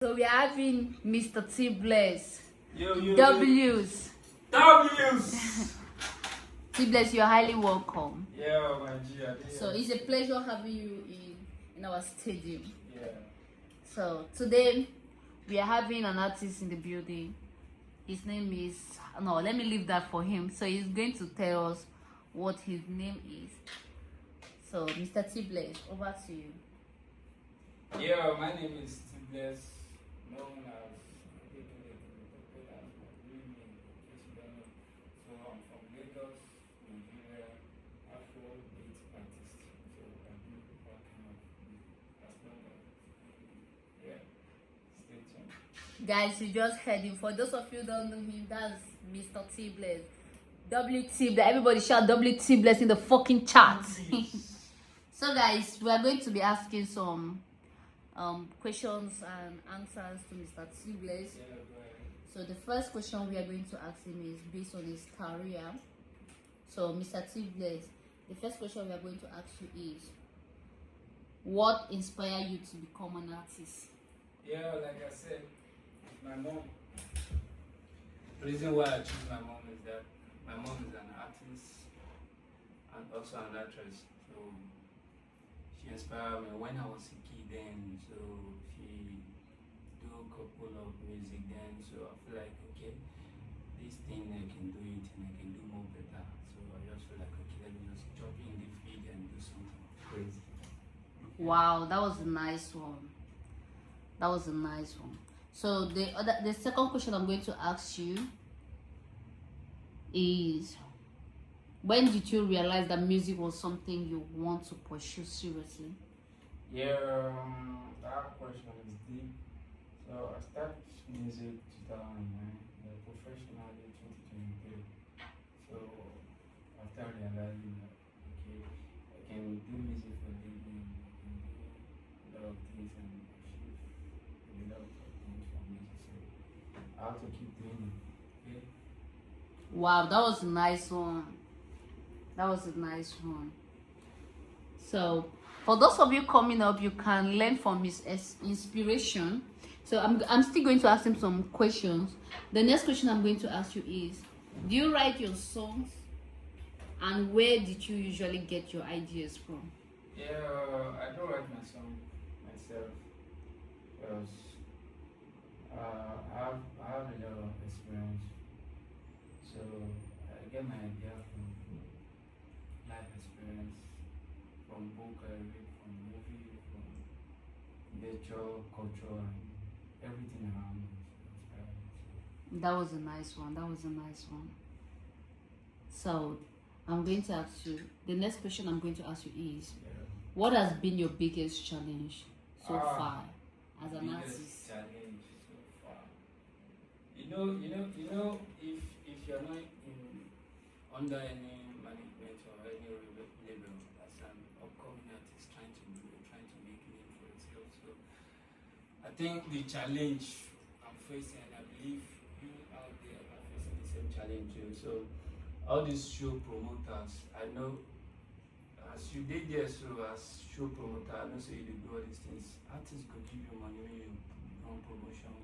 So we are having Mr. Teebless. Yo. W's. W's. Teebless, you're highly welcome. Yeah, my G. So it's a pleasure having you in our stadium. Yeah. So today we are having an artist in the building. His name is let me leave that for him. So he's going to tell us what his name is. So Mr. Teebless, over to you. Yeah, my name is Teebless, known as So I'm from Lagos, Nigeria, Afro-beat artist. So I do that kind of as long as stay tuned. Guys, you just heard him. For those of you who don't know him, that's Mr. Teebless. WT, everybody shout WT Bless in the fucking chat. So guys, we are going to be asking some questions and answers to Mr. Teebless. So the first question we are going to ask him is based on his career. So Mr. Teebless, the first question we are going to ask you is, what inspired you to become an artist? Yeah, like I said, my mom. The reason why I choose my mom is that my mom is an artist and also an actress. So she inspired me when I was a kid then. So she do a couple of music then. So I feel like, okay, this thing I can do it and I can do more better. So I just feel like, okay, let me just jump in the field and do something crazy. Wow, that was a nice one. That was a nice one. So the second question I'm going to ask you is, when did you realize that music was something you want to pursue seriously? Yeah, that question is deep. So I started music 2009, professionally 2023. So after realizing that, okay, I can do music for a living, I can do a lot of things and achieve a lot of things for music. So I have to keep doing it. Okay? Wow, that was a nice one. That was a nice one. So for those of you coming up, you can learn from his inspiration. So I'm still going to ask him some questions. The next question I'm going to ask you is, do you write your songs, and where did you usually get your ideas from? Yeah, I don't write my song myself because I have a lot of experience. So I get my idea from life experience, from book I read, from movie, from nature, culture, and everything around me. That was a nice one. That was a nice one. So I'm going to ask you, the next question I'm going to ask you is, what has been your biggest challenge so far as an artist? Challenge so far. You know, if you're not under any management or any label as an upcoming artist trying to make name for yourself, so I think the challenge I'm facing, and I believe you out there are facing the same challenge too. So all these show promoters, I know as you did there, so as show promoter, I know so you do all these things. Artists could give you money when you run promotion,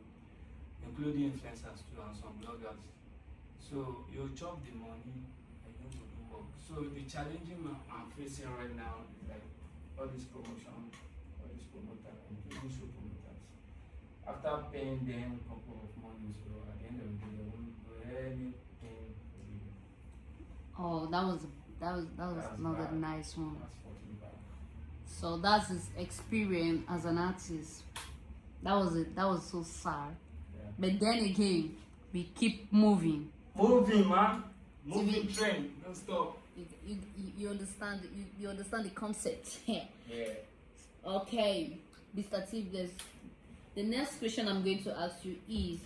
including influencers too and some bloggers. So you chop the money and you go do work. So the challenging I'm facing right now is like all this promotion, all this promoter, including show promoters. After paying them a couple of money, so at the end of the day, they won't do anything for you. Oh, that was another bad. nice one. That's fucking bad. So that's his experience as an artist. That was it. That was so sad. Yeah. But then again, we keep moving. Moving, man. Moving train. Don't stop. You understand? You understand the concept. Yeah. Okay, Mr. Teebless. The next question I'm going to ask you is,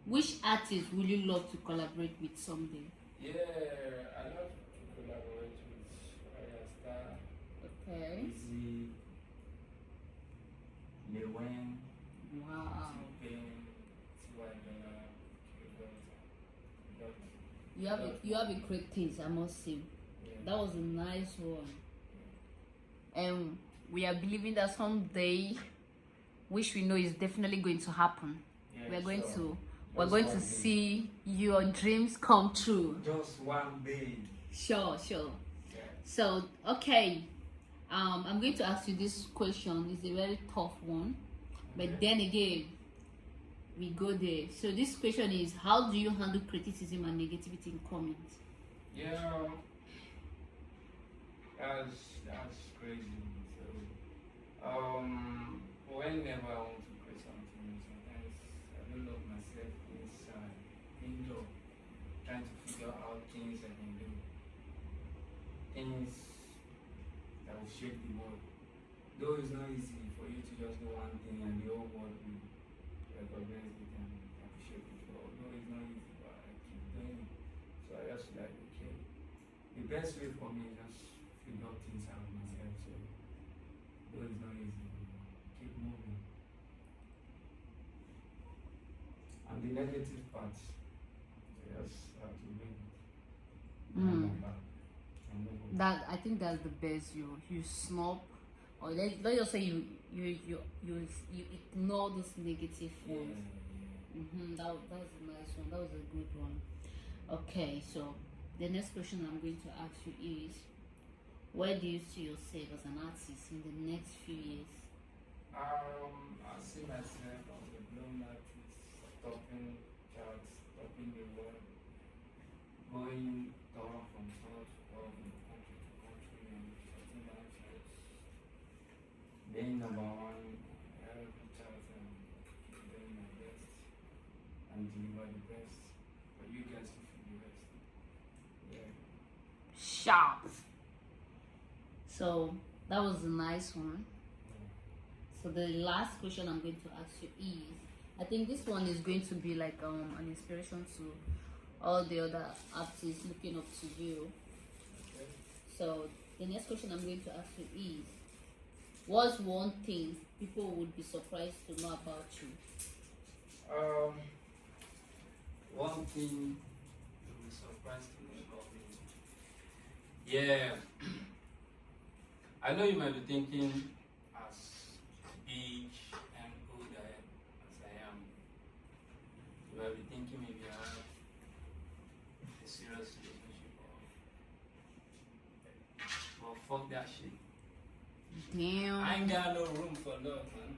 which artist will you love to collaborate with someday? Yeah, I love to collaborate with Raya Star, Okay. Easy, Lewen, Wow. You have a great taste, I must say. Yeah. That was a nice one. And we are believing that someday which we know is definitely going to happen. Yeah, We're going sure. to we're Just going one to day. see your dreams come true. Just one day. Sure. Yeah. So okay, I'm going to ask you this question. It's a very tough one, but then again, we go there. So this question is: how do you handle criticism and negativity in comments? Yeah. That's crazy. So, whenever I want to create something, sometimes I don't love myself inside, indoor, trying to figure out things I can do, things that will shape the world. Though it's not easy for you to just do one thing and the whole world will recognize it and appreciate it. Although it's not easy, but I keep doing it. So I just like, okay, the best way for me is just figure things out myself. So though it's not easy, keep moving. And the negative parts, you just have to win it. Mm. And move on. That I think that's the best. You snub, or let's just say you ignore those negative Yeah, ones. That was a nice one. That was a good one. Okay, so the next question I'm going to ask you is, where do you see yourself as an artist in the next few years? I see myself as a blown artist, topping charts, topping the world, going tour from tour to tour, from country to country, and shutting down charts, being number one every chart, and doing my best and deliver the best for you guys to feel the best. Yeah. Sharp. So that was a nice one. So the last question I'm going to ask you is, I think this one is going to be like an inspiration to all the other artists looking up to you. Okay. So the next question I'm going to ask you is, what's one thing people would be surprised to know about you? One thing you'll be surprised to know about me. Yeah. I know you might be thinking, as big and good as I am, you might be thinking maybe I have a serious relationship or fuck that shit. Damn. I ain't got no room for love, man.